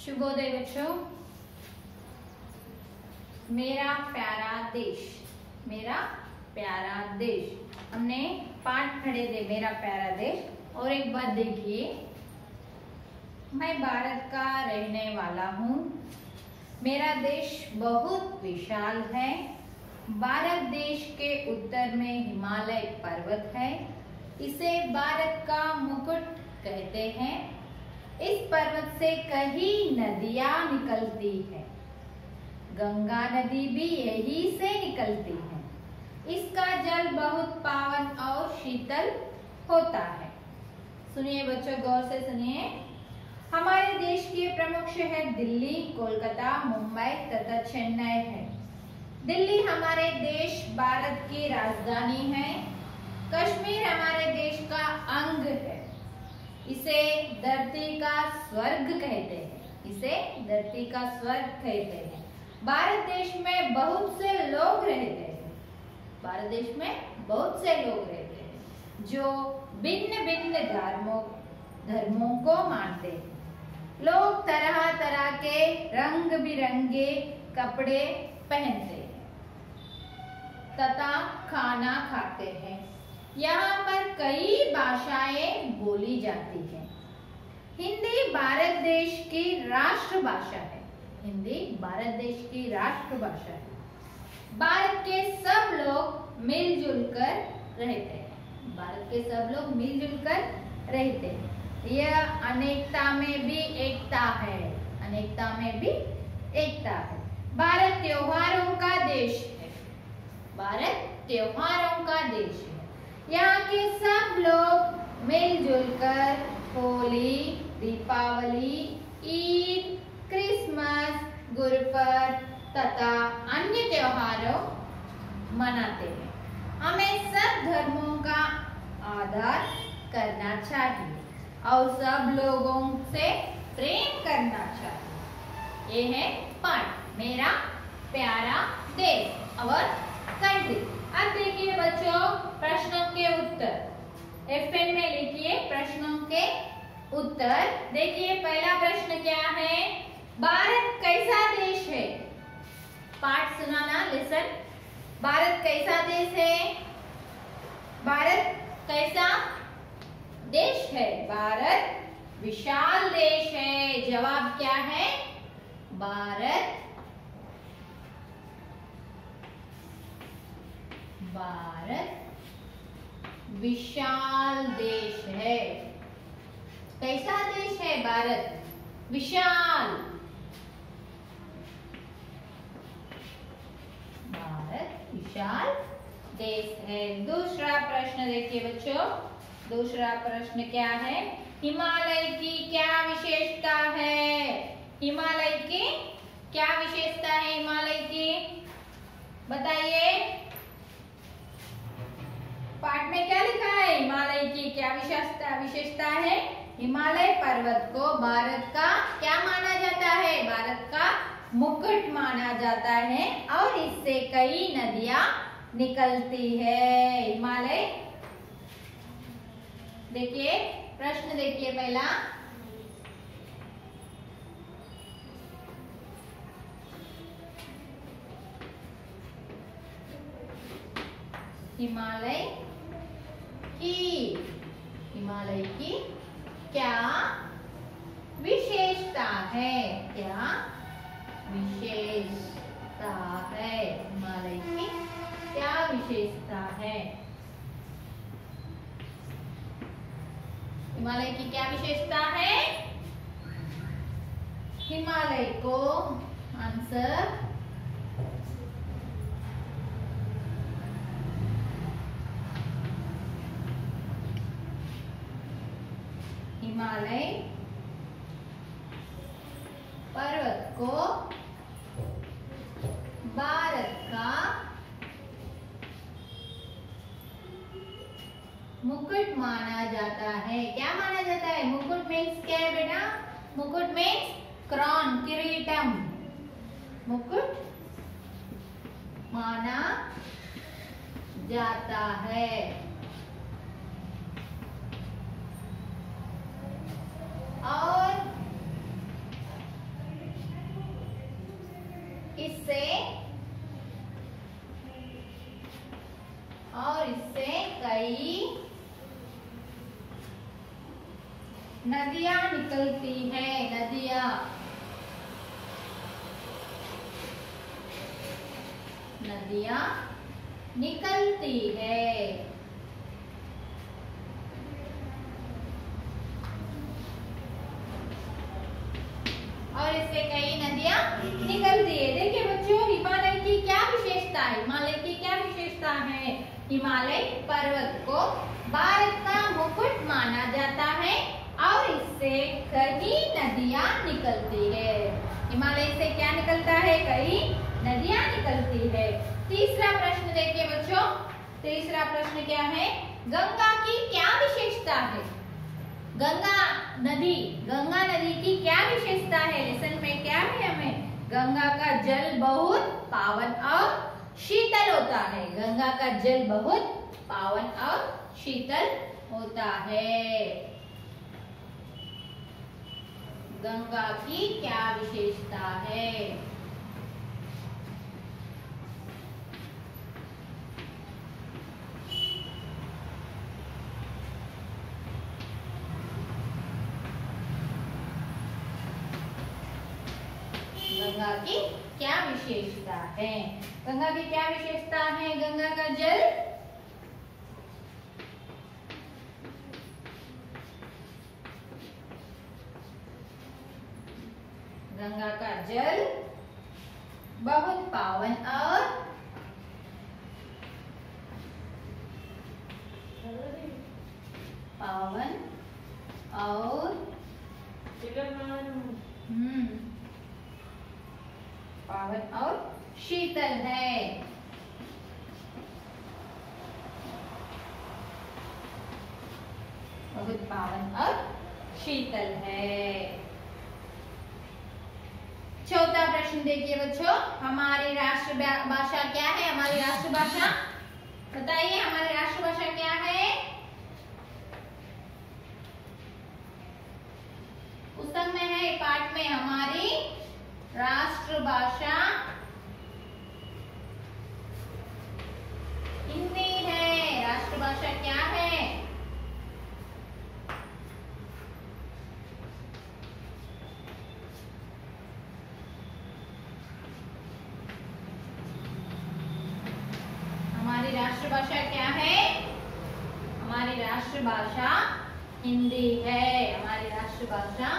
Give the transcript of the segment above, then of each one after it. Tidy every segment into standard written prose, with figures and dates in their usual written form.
शुभोदय बच्चों। मेरा प्यारा देश, मेरा प्यारा देश, हमने पाठ खड़े थे मेरा प्यारा देश। और एक बात देखिए, मैं भारत का रहने वाला हूँ। मेरा देश बहुत विशाल है। भारत देश के उत्तर में हिमालय पर्वत है। इसे भारत का मुकुट कहते हैं। इस पर्वत से कई नदियां निकलती है। गंगा नदी भी यही से निकलती है। इसका जल बहुत पावन और शीतल होता है। सुनिए बच्चों, गौर से सुनिए। हमारे देश के प्रमुख शहर दिल्ली, कोलकाता, मुंबई तथा चेन्नई है। दिल्ली हमारे देश भारत की राजधानी है। कश्मीर हमारे देश का अंग है। इसे धरती का स्वर्ग कहते हैं। इसे धरती का स्वर्ग कहते हैं। भारत देश में बहुत से लोग रहते हैं। भारत देश में बहुत से लोग रहते हैं जो भिन्न भिन्न धर्मों को मानते हैं। लोग तरह तरह के रंग बिरंगे कपड़े पहनते हैं तथा खाना खाते हैं। यहाँ पर कई भाषाएं बोली जाती हैं। हिंदी भारत देश की राष्ट्रभाषा है। हिंदी भारत देश की राष्ट्रभाषा है। भारत के सब लोग मिलजुल कर रहते हैं। भारत के सब लोग मिलजुल कर रहते हैं। यह अनेकता में भी एकता है। अनेकता में भी एकता है। भारत त्योहारों का देश है। भारत त्योहारों का देश है। यहाँ के सब लोग मिलजुल कर होली, दीपावली, ईद, क्रिसमस, गुरुपर्व तथा अन्य त्योहारों मनाते हैं। हमें सब धर्मों का आदर करना चाहिए और सब लोगों से प्रेम करना चाहिए। ये है पाठ मेरा प्यारा देश और कंट्री। अब देखिए बच्चों, प्रश्नों के उत्तर FN में लिखिए। प्रश्नों के उत्तर देखिए। पहला प्रश्न क्या है? भारत कैसा देश है? पाठ सुनाना, लिसन। भारत कैसा देश है? भारत कैसा देश है? भारत विशाल देश है। जवाब क्या है? भारत विशाल देश है। कैसा देश है भारत? विशाल। भारत विशाल देश है। दूसरा प्रश्न देखिए बच्चों। दूसरा प्रश्न क्या है? हिमालय की क्या विशेषता है? हिमालय की क्या विशेषता है? हिमालय की बताइए। पाठ में क्या लिखा है? हिमालय की क्या विशेषता है? हिमालय पर्वत को भारत का क्या माना जाता है? भारत का मुकुट माना जाता है और इससे कई नदियां निकलती है। हिमालय देखिए, प्रश्न देखिए पहला। हिमालय की क्या विशेषता है? क्या विशेषता है? हिमालय की क्या विशेषता है? हिमालय की क्या विशेषता है? हिमालय को आंसर हिमालय पर्वत को भारत का मुकुट माना जाता है। क्या माना जाता है? मुकुट मीन्स क्या है बेटा? मुकुट मीन्स क्रॉन, किरीटम। मुकुट माना जाता है। और नदियां निकलती है, नदियां, नदियां निकलती है। और इससे कई नदियां निकलती है। देखिए बच्चों, हिमालय की क्या विशेषता है? हिमालय की क्या विशेषता है? हिमालय पर्वत को भारत का मुकुट माना जाता है और इससे कई नदियां निकलती है। हिमालय से क्या निकलता है? कई नदियां निकलती है। तीसरा प्रश्न देखिए बच्चों, तीसरा प्रश्न क्या है? गंगा की क्या विशेषता है? गंगा नदी की क्या विशेषता है? लेसन में क्या है हमें? गंगा का जल बहुत पावन और शीतल होता है। गंगा का जल बहुत पावन और शीतल होता है। गंगा की क्या विशेषता है? गंगा की क्या विशेषता है? गंगा की क्या विशेषता है? गंगा का जल बहुत पावन और पावन और शीतल है। बहुत पावन और शीतल है। चौथा प्रश्न देखिए बच्चों, हमारी राष्ट्र भाषा क्या है? हमारी राष्ट्रभाषा बताइए, हमारी राष्ट्रभाषा क्या है? पुस्तक में है, पाठ में। हमारी राष्ट्रभाषा हिंदी है। राष्ट्रभाषा क्या है? हमारी राष्ट्रभाषा क्या है? हमारी राष्ट्रभाषा हिंदी है। हमारी राष्ट्रभाषा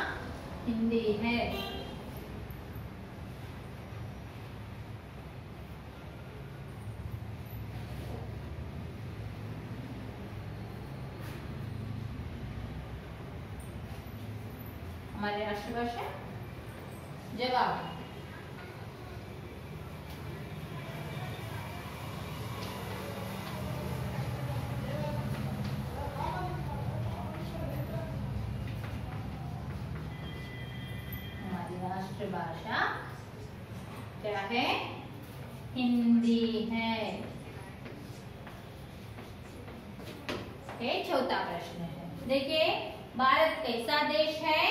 हिंदी है। हमारी राष्ट्रभाषा जवाब राष्ट्रभाषा क्या है? हिंदी है। चौथा प्रश्न है, देखिए, भारत कैसा देश है?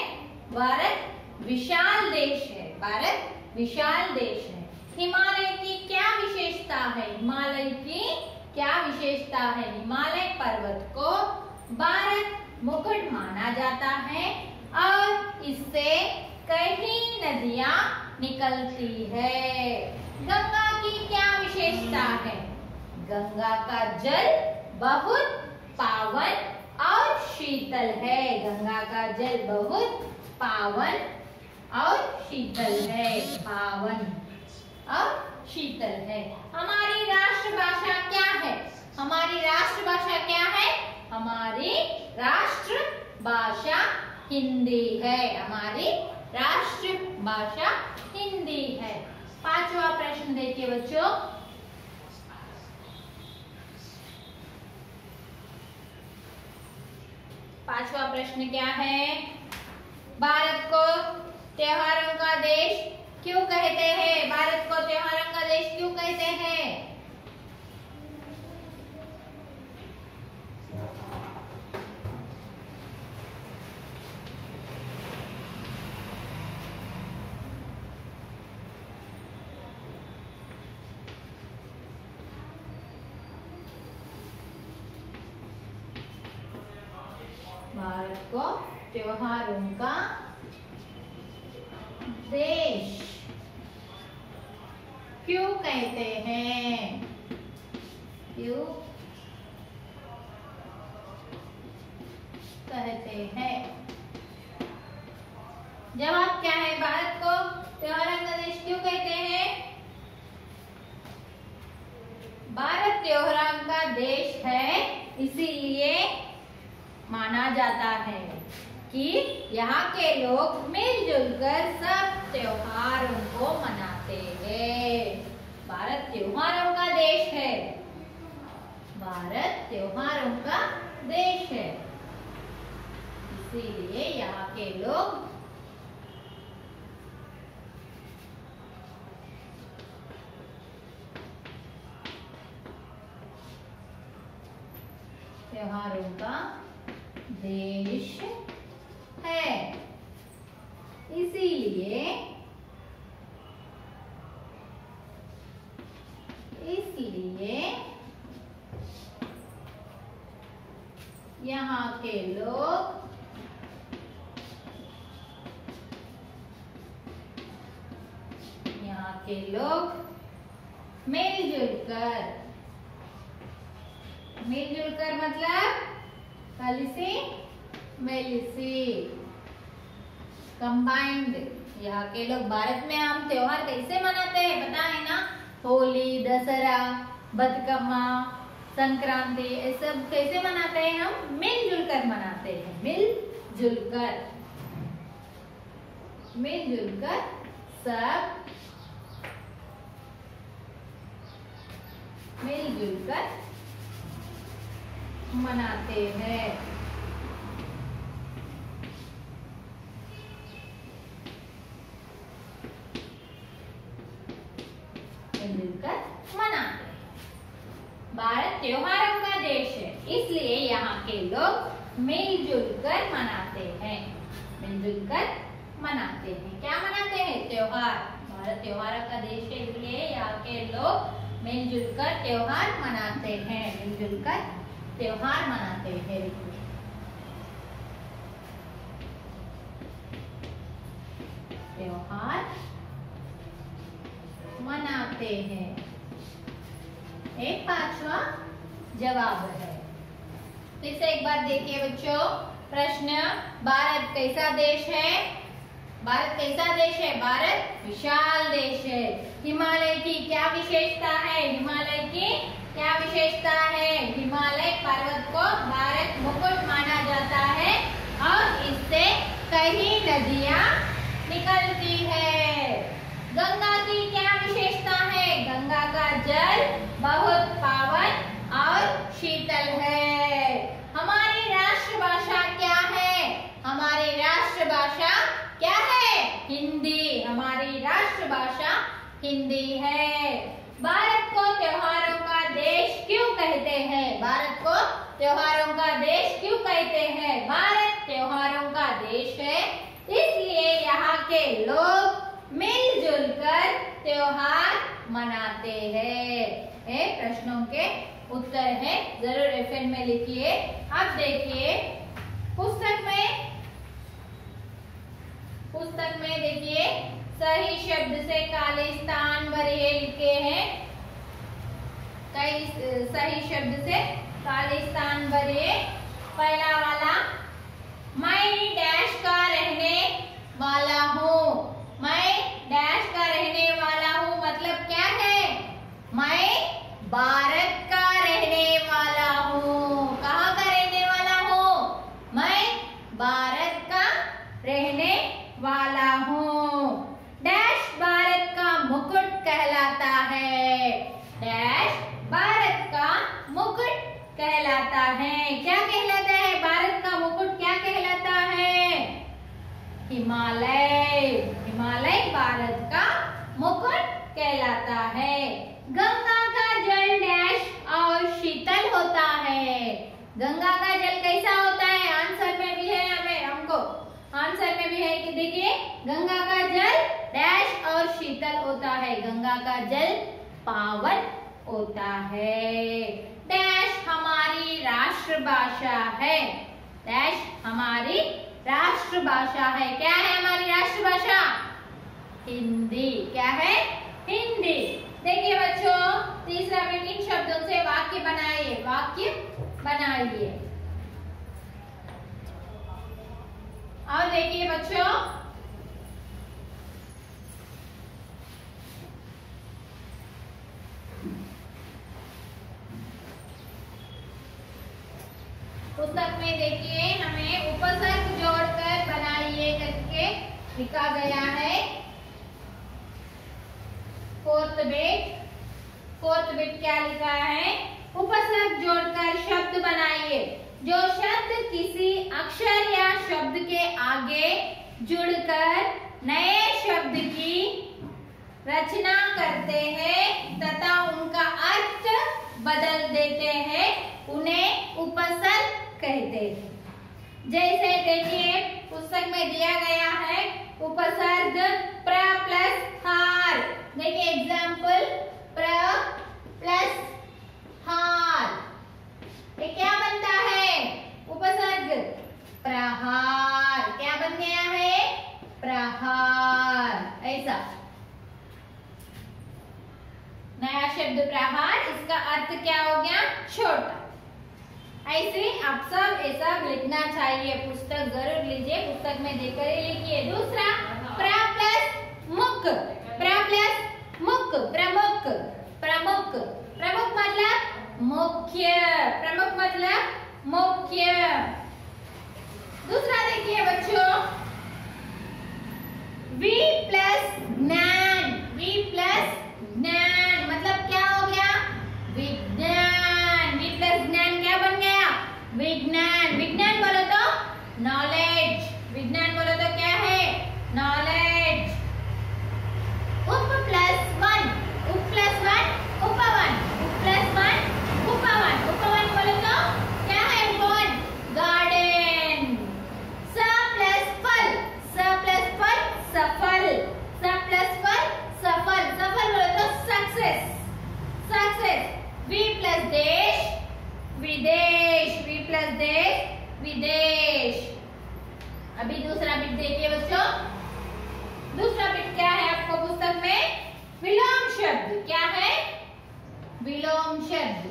भारत विशाल देश है। भारत विशाल देश है। हिमालय की क्या विशेषता है? हिमालय की क्या विशेषता है? हिमालय पर्वत को भारत मुकुट माना जाता है और इससे कई नदियां निकलती है। गंगा की क्या विशेषता है? गंगा का जल बहुत पावन और शीतल है। गंगा का जल बहुत पावन और शीतल है। पावन और शीतल है। हमारी राष्ट्रभाषा क्या है? हमारी राष्ट्रभाषा क्या है? हमारी राष्ट्रभाषा हिंदी है। हमारी राष्ट्रभाषा हिंदी है। पांचवा प्रश्न देखिए बच्चों, पांचवा प्रश्न क्या है? भारत को त्योहारों का देश क्यों कहते हैं? भारत को त्योहारों का देश क्यों कहते हैं? भारत को त्योहारों का देश क्यों कहते हैं? क्यों कहते हैं? जवाब क्या है? भारत को त्योहारों का देश क्यों कहते हैं? भारत त्योहारों का देश है इसीलिए माना जाता है कि यहाँ के लोग मिलजुल कर सब त्योहारों को मनाते हैं। भारत त्योहारों का देश है। भारत त्योहारों का देश है इसीलिए यहाँ के लोग त्योहारों का देश है। इसीलिए यहाँ के लोग मिलजुल कर मतलब కలిసి మెలిసి कंबाइंड। यहाँ के लोग भारत में हम त्योहार कैसे मनाते हैं पता है ना? होली, दशहरा, बतकम्मा, संक्रांति, ये सब कैसे मनाते हैं? हम मिलजुल कर मनाते हैं। मिलजुल कर सब मिलजुल कर मनाते हैं। मिलकर मनाते हैं। भारत त्योहारों का देश है इसलिए यहाँ के लोग मिलजुल कर मनाते हैं। क्या मनाते हैं? त्योहार। भारत त्योहारों का देश है इसलिए यहाँ के लोग मिलजुल कर त्योहार मनाते हैं। त्योहार मनाते हैं। एक पांचवा जवाब है। फिर से एक बार देखिए बच्चों, प्रश्न, भारत कैसा देश है? भारत विशाल देश है। हिमालय की क्या विशेषता है? हिमालय पर्वत को भारत मुकुट माना जाता है और इससे कई नदियां निकलती है। गंगा की क्या विशेषता है? गंगा का जल बहुत पावन और शीतल है। हमारी राष्ट्रभाषा क्या है? हिंदी है। भारत को त्योहारों का देश क्यों कहते हैं? भारत त्योहारों का देश है इसलिए यहाँ के लोग मिलजुल कर त्योहार मनाते हैं। प्रश्नों के उत्तर है, जरूर FN में लिखिए। अब देखिए पुस्तक में देखिए सही शब्द से खालिस्तान भरिए लिखे हैं। कई सही शब्द से खालिस्तान भरिए। पहला वाला, मैं डैश का रहने वाला हूँ। मतलब क्या है? मैं भारत का रहने वाला हूँ। कहाँ का रहने वाला हूँ? मैं भारत का रहने वाला हूँ। डैश भारत का मुकुट कहलाता है। क्या कहलाता है? भारत का मुकुट क्या कहलाता है? हिमालय भारत का मुकुट कहलाता है। गंगा का जल डैश और शीतल होता है। गंगा का जल कैसा होता है? आंसर में भी है, आंसर में भी है कि देखिए, गंगा का जल डैश और शीतल होता है। गंगा का जल पावन होता है। डैश हमारी राष्ट्रभाषा है। डैश हमारी राष्ट्रभाषा है। क्या है हमारी राष्ट्रभाषा? हिंदी। क्या है? हिंदी। देखिए बच्चों, तीसरा बिट, इन शब्दों से वाक्य बनाइए। वाक्य बनाइए। और देखिए बच्चों, पुस्तक में देखिए हमें उपसर्ग जोड़कर बनाइए करके लिखा गया है। फोर्थ बिट क्या लिखा है? उपसर्ग जोड़कर शब्द बनाइए। जो शब्द किसी अक्षर या शब्द के आगे जुड़कर नए शब्द की रचना करते हैं तथा उनका अर्थ बदल देते हैं, उन्हें उपसर्ग कहते हैं। जैसे देखिए पुस्तक में दिया गया है उपसर्ग प्र प्लस हार। देखिए एग्जाम्पल, प्र प्लस हार, ये क्या बनता है? उपसर्ग प्रहार। क्या बन गया है? प्रहार। ऐसा नया शब्द प्रहार, इसका अर्थ क्या हो गया? छोटा। ऐसे आप सब ये सब लिखना चाहिए। पुस्तक जरूर लीजिए, पुस्तक में देखकर ही लिखिए। दूसरा, प्र प्लस मुख। प्र प्लस मुख, प्रमुख। प्रमुख, प्रमुख मतलब मुख्य। प्रमुख मतलब मुख्य। दूसरा देखिए बच्चों, वी प्लस ज्ञान। वी प्लस ज्ञान मतलब क्या हो गया? विज्ञान। वी प्लस ज्ञान क्या बन गया? विज्ञान। विज्ञान बोलो तो नॉलेज। विज्ञान बोलो तो क्या है? नॉलेज। उप प्लस वन। उप प्लस वन, उपवन। उप प्लस वन, उपवन। उपवन बोलो तो क्या है? One, garden. स प्लस फल। स प्लस फल, सफल। स प्लस फल, सफल। सफल बोलो तो सक्सेस। सक्सेस। वी प्लस देश, विदेश। वी प्लस देश, विदेश। अभी दूसरा बिट देखिए बच्चों। दूसरा बिट क्या है आपको पुस्तक में? विलोम शब्द। क्या है? विलोम शब्द।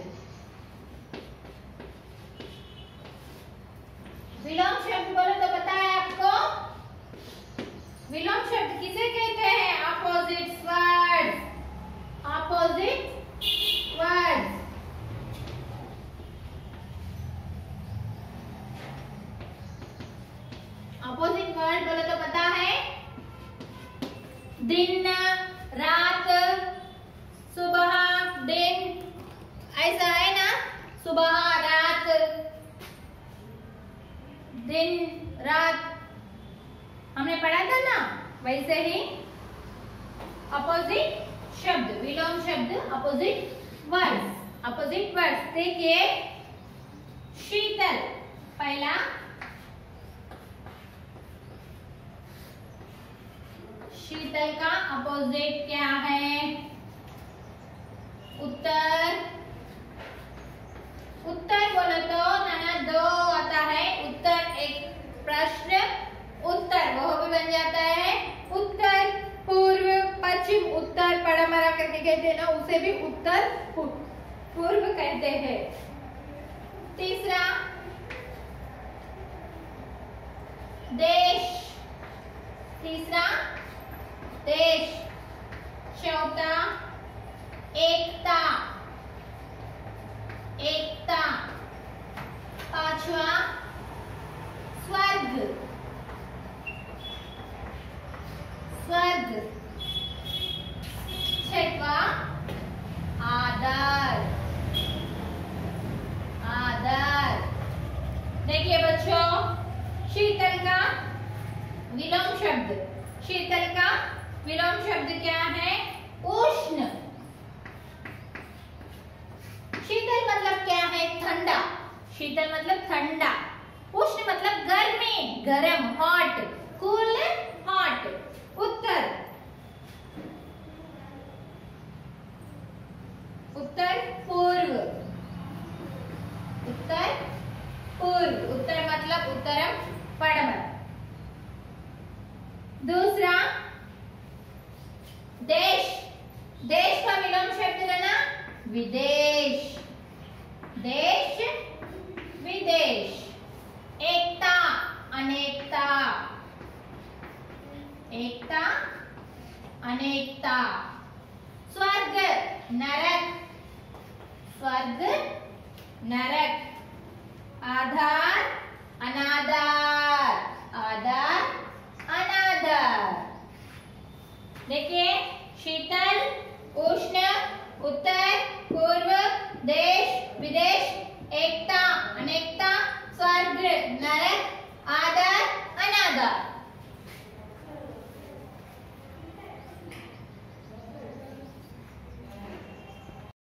विलोम शब्द बोलो तो पता है आपको? विलोम शब्द किसे कहते हैं? Opposite words. Opposite words. Opposite word बोले तो पता है? दिन, रात, सुबह, दिन, ऐसा है ना? सुबह, रात, दिन, रात हमने पढ़ा था ना? वैसे ही अपोजिट शब्द, विलोम शब्द, अपोजिट वर्ड्स। अपोजिट वर्ड्स देखिए, शीतल पहला, शीतल का अपोजिट क्या है? उत्तर। उत्तर बोलो तो ना दो आता है। उत्तर एक प्रश्न उत्तर, वह भी बन जाता है उत्तर। पूर्व, पश्चिम, उत्तर पड़मरा करके कहते हैं ना, उसे भी उत्तर पूर्व कहते हैं। तीसरा, देश। तीसरा, देश। चौथा, एकता। एकता। पांचवा, स्वर्ग। स्वर्ग। छठवा, आदर। आदर। देखिए बच्चों, शीतल का विलोम शब्द, शीतल का विलोम शब्द क्या है? उष्ण। शीतल मतलब क्या है? ठंडा। शीतल मतलब ठंडा। उष्ण मतलब गर्मी, गरम, हॉट। Cool, hot. उत्तर। उत्तर पूर्व। उत्तर पूर्व। उत्तर मतलब दूसरा देश, देश का विलोम शब्द लेना विदेश, देश विदेश। एकता अनेकता, एकता अनेकता। स्वर्ग नरक, स्वर्ग नरक। आधार अनादर, आधार अनादर। देखिए